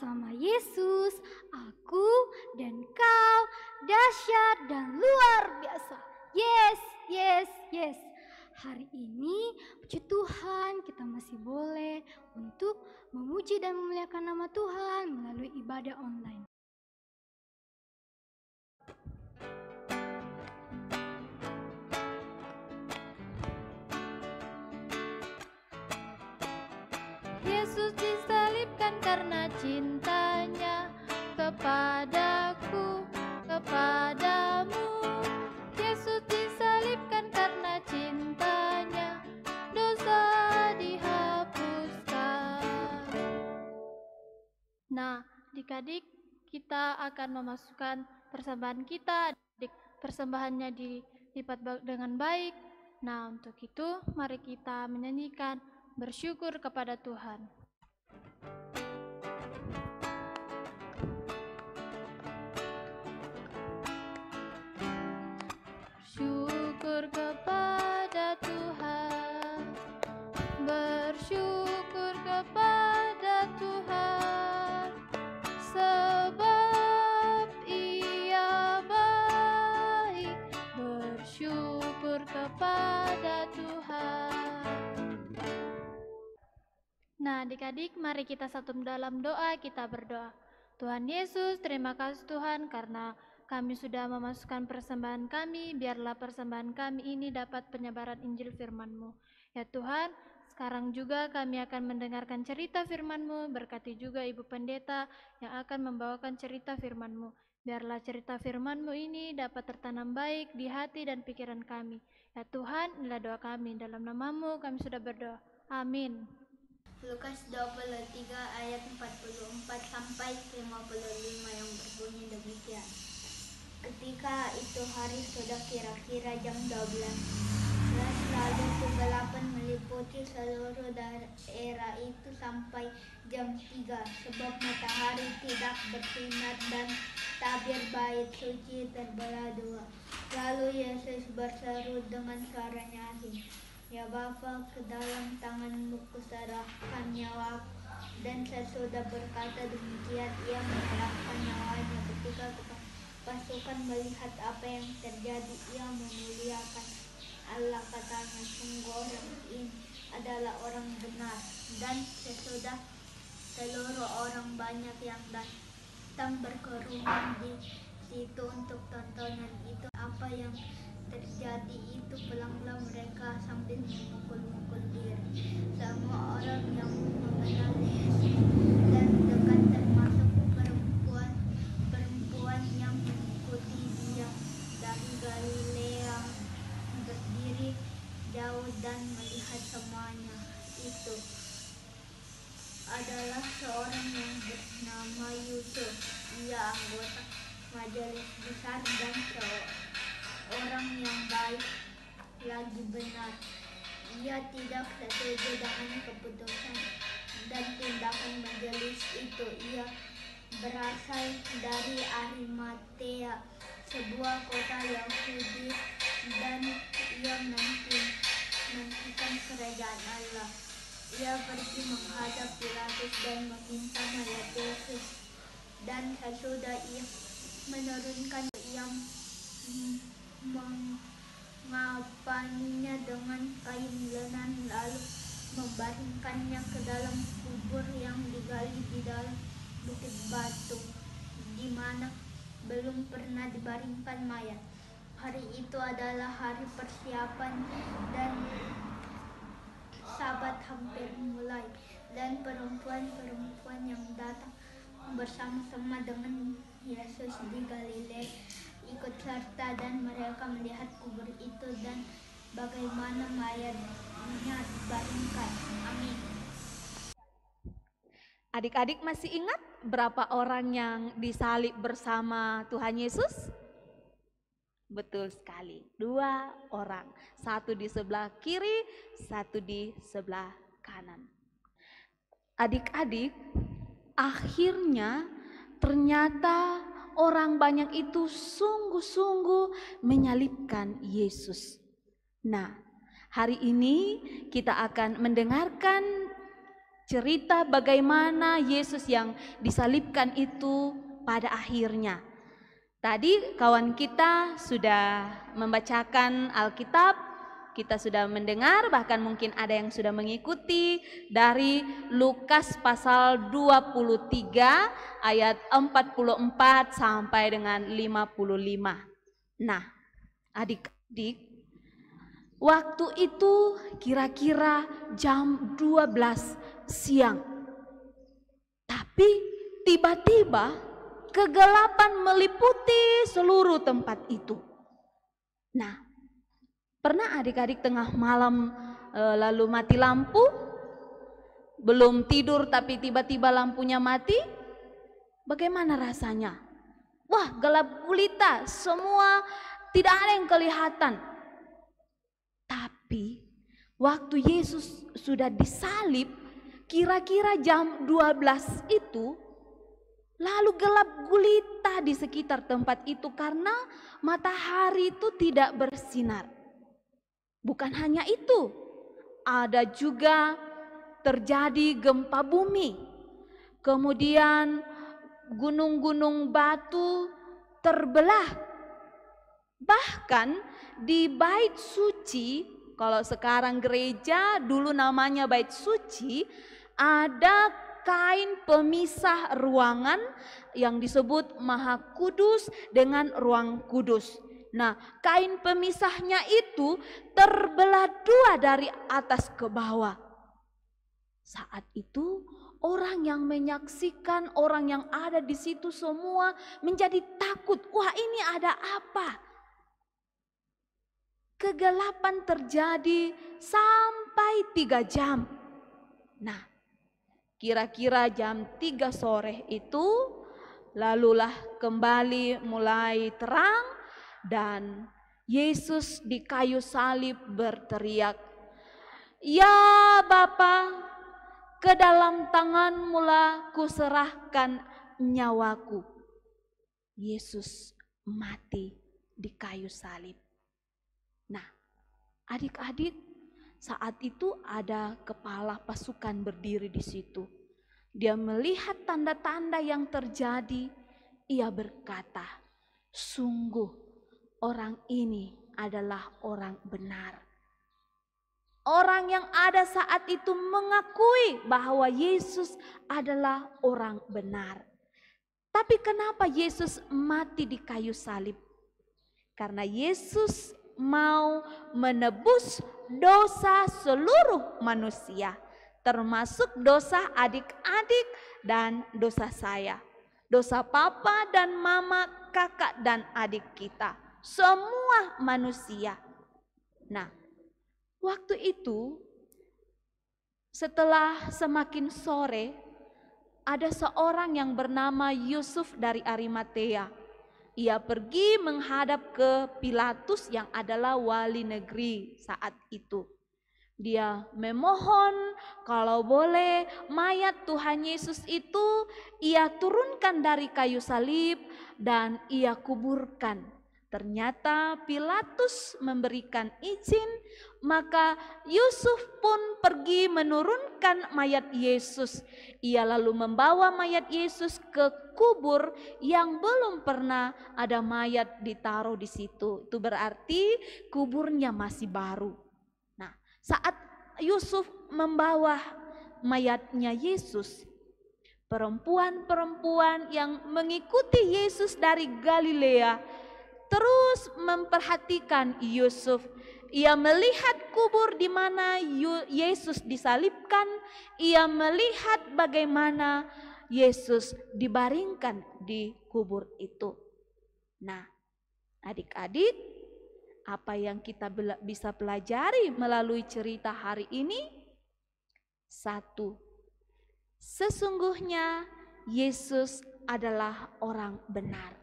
bersama Yesus, aku dan kau dahsyat dan luar biasa. Yes, yes, yes. Hari ini puji Tuhan kita masih boleh untuk memuji dan memuliakan nama Tuhan melalui ibadah online. Yesus disalibkan karena cintanya kepadaku, kepadamu. Yesus disalibkan karena cintanya, dosa dihapuskan. Nah, adik-adik, kita akan memasukkan persembahan kita. Adik, persembahannya dilipat dengan baik. Nah, untuk itu mari kita menyanyikan bersyukur kepada Tuhan. Bersyukur kepada Tuhan, bersyukur kepada Tuhan, sebab Ia baik. Bersyukur kepada Tuhan. Nah, adik-adik, mari kita satu dalam doa, kita berdoa. Tuhan Yesus, terima kasih Tuhan karena kami sudah memasukkan persembahan kami, biarlah persembahan kami ini dapat penyebaran Injil firman-Mu. Ya Tuhan, sekarang juga kami akan mendengarkan cerita firman-Mu, berkati juga Ibu Pendeta yang akan membawakan cerita firman-Mu. Biarlah cerita firman-Mu ini dapat tertanam baik di hati dan pikiran kami. Ya Tuhan, inilah doa kami, dalam nama-Mu kami sudah berdoa. Amin. Lukas 23 ayat 44 sampai 55 yang berbunyi demikian. Ketika itu hari sudah kira-kira jam 12, lalu kegelapan meliputi seluruh daerah itu sampai jam 3, sebab matahari tidak bersinar dan tabir bait suci terbelah dua. Lalu Yesus berseru dengan suara nyaring, "Ya Bapa, ke dalam tangan-Mu kuserahkan nyawaku." Dan sesudah berkata demikian, Ia menyerahkan nyawanya. Ketika pasukan melihat apa yang terjadi, ia memuliakan Allah, katanya, "Sungguh orang ini adalah orang benar." Dan sesudah seluruh orang banyak yang datang berkerumun di situ untuk tontonan itu, apa yang terjadi itu, pulanglah mereka sambil memukul-mukul diri. Semua orang yang mengenal Yesus dan dekat, termasuk perempuan yang mengikuti Dia dari Galilea, berdiri jauh dan melihat semuanya. Itu adalah seorang yang bernama Yusuf. Ia anggota majelis besar dan orang yang baik lagi benar. Ia tidak setuju dengan keputusan dan tindakan majelis itu. Ia berasal dari Arimatea, sebuah kota Yahudi, dan ia menantikan kerajaan Allah. Ia pergi menghadap Pilatus dan meminta mayat Yesus, dan sesudah ia menurunkan, ia mengapaninya dengan kain lenan, lalu membaringkannya ke dalam kubur yang digali di dalam bukit batu, di mana belum pernah dibaringkan mayat. Hari itu adalah hari persiapan dan Sabat hampir mulai, dan perempuan-perempuan yang datang bersama-sama dengan Yesus di Galilea ikut serta, dan mereka melihat kubur itu dan bagaimana mayatnya dibaringkan. Amin. Adik-adik masih ingat berapa orang yang disalib bersama Tuhan Yesus? Betul sekali, 2 orang. Satu di sebelah kiri, satu di sebelah kanan. Adik-adik, akhirnya ternyata orang banyak itu sungguh-sungguh menyalibkan Yesus. Nah, hari ini kita akan mendengarkan cerita bagaimana Yesus yang disalibkan itu pada akhirnya. Tadi kawan kita sudah membacakan Alkitab, kita sudah mendengar, bahkan mungkin ada yang sudah mengikuti dari Lukas pasal 23 ayat 44 sampai dengan 55. Nah, adik-adik, waktu itu kira-kira jam 12 siang. Tapi tiba-tiba kegelapan meliputi seluruh tempat itu. Nah, pernah adik-adik tengah malam lalu mati lampu? Belum tidur tapi tiba-tiba lampunya mati? Bagaimana rasanya? Wah, gelap gulita, semua tidak ada yang kelihatan. Tapi waktu Yesus sudah disalib, kira-kira jam 12 itu, lalu gelap gulita di sekitar tempat itu karena matahari itu tidak bersinar. Bukan hanya itu, ada juga terjadi gempa bumi. Kemudian gunung-gunung batu terbelah. Bahkan di bait suci, kalau sekarang gereja, dulu namanya bait suci, ada kain pemisah ruangan yang disebut Maha Kudus dengan Ruang Kudus. Nah, kain pemisahnya itu terbelah dua dari atas ke bawah. Saat itu orang yang menyaksikan, orang yang ada di situ semua menjadi takut. Wah, ini ada apa? Kegelapan terjadi sampai 3 jam. Nah, kira-kira jam 3 sore itu, lalulah kembali mulai terang dan Yesus di kayu salib berteriak, "Ya Bapa, ke dalam tangan-Mulah kuserahkan nyawaku." Yesus mati di kayu salib. Nah, adik-adik, saat itu ada kepala pasukan berdiri di situ. Dia melihat tanda-tanda yang terjadi. Ia berkata, "Sungguh orang ini adalah orang benar." Orang yang ada saat itu mengakui bahwa Yesus adalah orang benar. Tapi kenapa Yesus mati di kayu salib? Karena Yesus mau menebus dosa seluruh manusia, termasuk dosa adik-adik dan dosa saya, dosa papa dan mama, kakak dan adik kita, semua manusia. Nah, waktu itu setelah semakin sore, ada seorang yang bernama Yusuf dari Arimatea. Ia pergi menghadap ke Pilatus yang adalah wali negeri saat itu. Dia memohon kalau boleh mayat Tuhan Yesus itu ia turunkan dari kayu salib dan ia kuburkan. Ternyata Pilatus memberikan izin, maka Yusuf pun pergi menurunkan mayat Yesus. Ia lalu membawa mayat Yesus ke kubur yang belum pernah ada mayat ditaruh di situ. Itu berarti kuburnya masih baru. Nah, saat Yusuf membawa mayatnya Yesus, perempuan-perempuan yang mengikuti Yesus dari Galilea terus memperhatikan Yusuf. Ia melihat kubur di mana Yesus disalibkan. Ia melihat bagaimana Yesus dibaringkan di kubur itu. Nah, adik-adik, apa yang kita bisa pelajari melalui cerita hari ini? 1. Sesungguhnya Yesus adalah orang benar.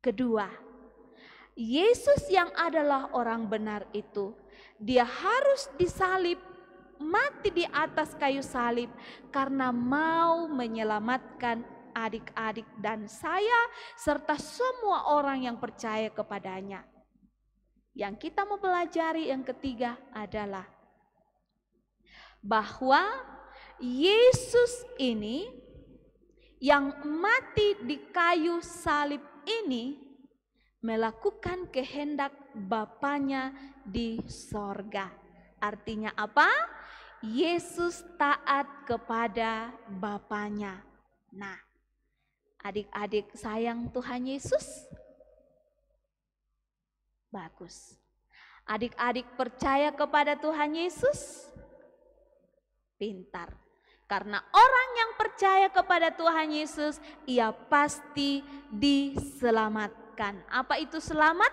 Kedua, Yesus yang adalah orang benar itu, dia harus disalib, mati di atas kayu salib karena mau menyelamatkan adik-adik dan saya serta semua orang yang percaya kepadanya. Yang kita mau pelajari yang ketiga adalah bahwa Yesus ini yang mati di kayu salib ini melakukan kehendak Bapanya di sorga. Artinya apa? Yesus taat kepada Bapanya. Nah, adik-adik sayang Tuhan Yesus? Bagus. Adik-adik percaya kepada Tuhan Yesus? Pintar. Karena orang yang percaya kepada Tuhan Yesus, ia pasti diselamatkan. Apa itu selamat?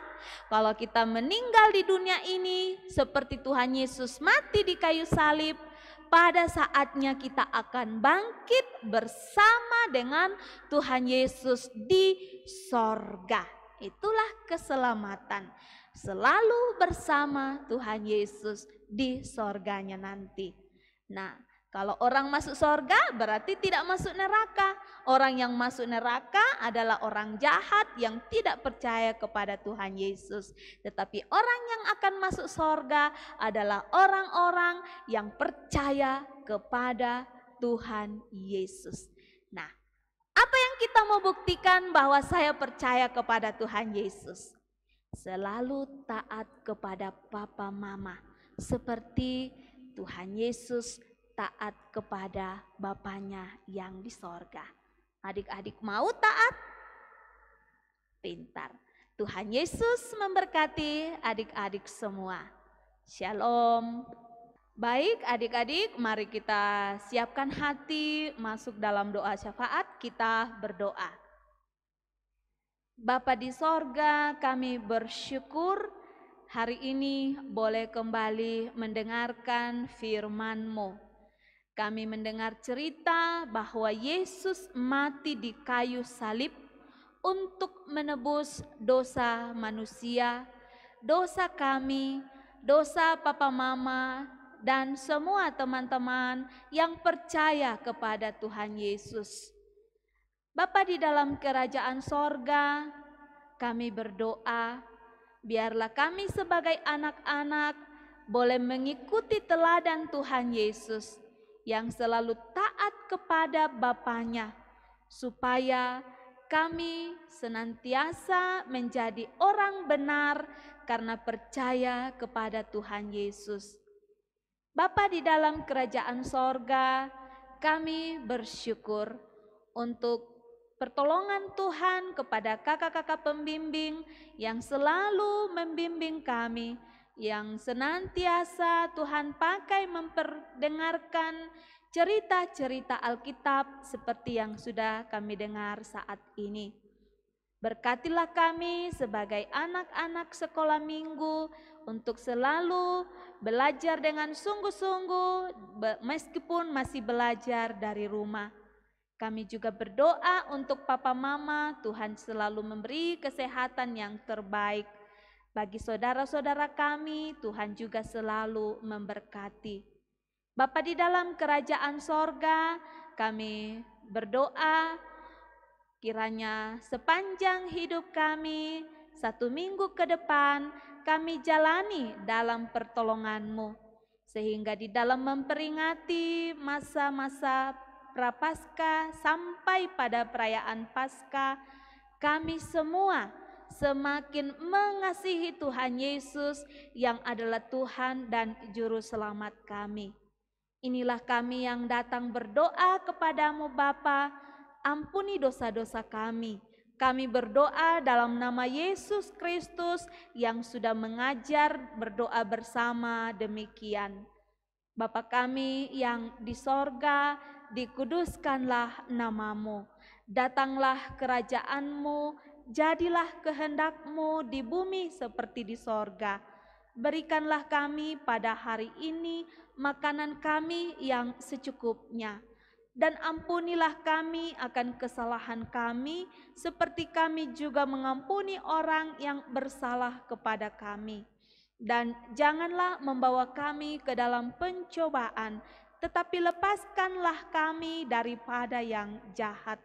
Kalau kita meninggal di dunia ini seperti Tuhan Yesus mati di kayu salib, pada saatnya kita akan bangkit bersama dengan Tuhan Yesus di sorga. Itulah keselamatan. Selalu bersama Tuhan Yesus di sorganya nanti. Nah, kalau orang masuk sorga berarti tidak masuk neraka. Orang yang masuk neraka adalah orang jahat yang tidak percaya kepada Tuhan Yesus. Tetapi orang yang akan masuk sorga adalah orang-orang yang percaya kepada Tuhan Yesus. Nah, apa yang kita mau buktikan bahwa saya percaya kepada Tuhan Yesus? Selalu taat kepada papa mama. Seperti Tuhan Yesus taat kepada Bapanya yang di sorga. Adik-adik mau taat? Pintar. Tuhan Yesus memberkati adik-adik semua. Shalom. Baik adik-adik, mari kita siapkan hati masuk dalam doa syafaat. Kita berdoa. Bapa di sorga, kami bersyukur hari ini boleh kembali mendengarkan firman-Mu. Kami mendengar cerita bahwa Yesus mati di kayu salib untuk menebus dosa manusia, dosa kami, dosa papa mama, dan semua teman-teman yang percaya kepada Tuhan Yesus. Bapa di dalam kerajaan sorga, kami berdoa, biarlah kami sebagai anak-anak boleh mengikuti teladan Tuhan Yesus yang selalu taat kepada Bapanya, supaya kami senantiasa menjadi orang benar karena percaya kepada Tuhan Yesus. Bapa di dalam kerajaan sorga, kami bersyukur untuk pertolongan Tuhan kepada kakak-kakak pembimbing yang selalu membimbing kami, yang senantiasa Tuhan pakai memperdengarkan cerita-cerita Alkitab seperti yang sudah kami dengar saat ini. Berkatilah kami sebagai anak-anak sekolah minggu untuk selalu belajar dengan sungguh-sungguh meskipun masih belajar dari rumah. Kami juga berdoa untuk papa mama, Tuhan selalu memberi kesehatan yang terbaik. Bagi saudara-saudara kami, Tuhan juga selalu memberkati. Bapa di dalam kerajaan sorga, kami berdoa kiranya sepanjang hidup kami, 1 minggu ke depan, kami jalani dalam pertolongan-Mu. Sehingga di dalam memperingati masa-masa Prapaskah sampai pada perayaan Paskah, kami semua semakin mengasihi Tuhan Yesus yang adalah Tuhan dan Juru Selamat kami. Inilah kami yang datang berdoa kepadamu Bapa, ampuni dosa-dosa kami. Kami berdoa dalam nama Yesus Kristus yang sudah mengajar berdoa bersama demikian. Bapa kami yang di sorga, dikuduskanlah namamu, datanglah kerajaanmu, jadilah kehendak-Mu di bumi seperti di sorga. Berikanlah kami pada hari ini makanan kami yang secukupnya, dan ampunilah kami akan kesalahan kami, seperti kami juga mengampuni orang yang bersalah kepada kami. Dan janganlah membawa kami ke dalam pencobaan, tetapi lepaskanlah kami daripada yang jahat.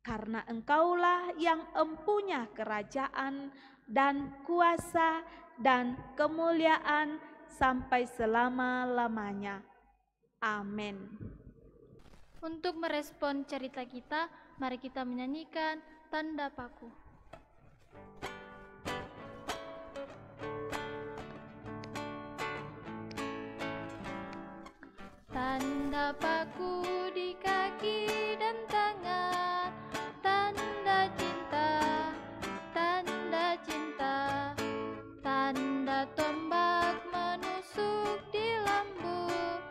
Karena Engkaulah yang empunya kerajaan dan kuasa dan kemuliaan sampai selama-lamanya. Amin. Untuk merespon cerita kita, mari kita menyanyikan Tanda Paku. Tanda paku di kaki dan tangan, tanda cinta, tanda cinta, tanda tombak menusuk di lambung,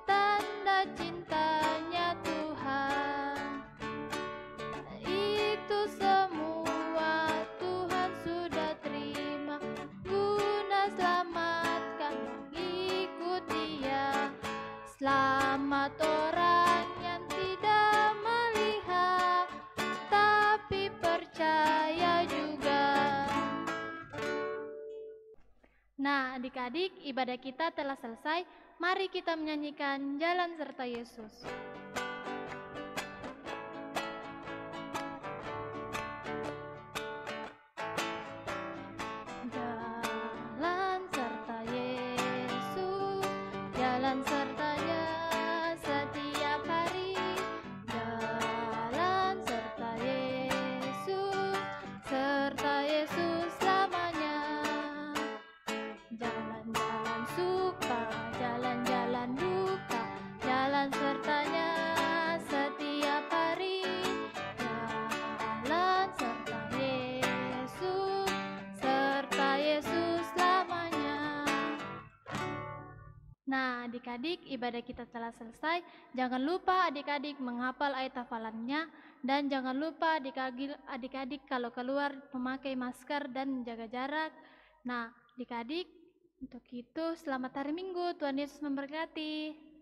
tanda cintanya Tuhan. Itu semua Tuhan sudah terima, guna selamatkan mengikut Dia. Selamat orang yang tidak melihat, tapi percaya juga. Nah, adik-adik, ibadah kita telah selesai. Mari kita menyanyikan Jalan Serta Yesus. Jalan serta Yesus, jalan sertanya setiap hari. Jalan serta Yesus selamanya. Jalan-jalan suka, jalan-jalan duka, jalan sertanya setiap hari. Jalan serta Yesus selamanya. Nah, adik-adik, ibadah kita telah selesai. Jangan lupa adik-adik menghafal ayat hafalannya, dan jangan lupa adik-adik kalau keluar memakai masker dan menjaga jarak. Nah, adik-adik, untuk itu selamat hari Minggu. Tuhan Yesus memberkati.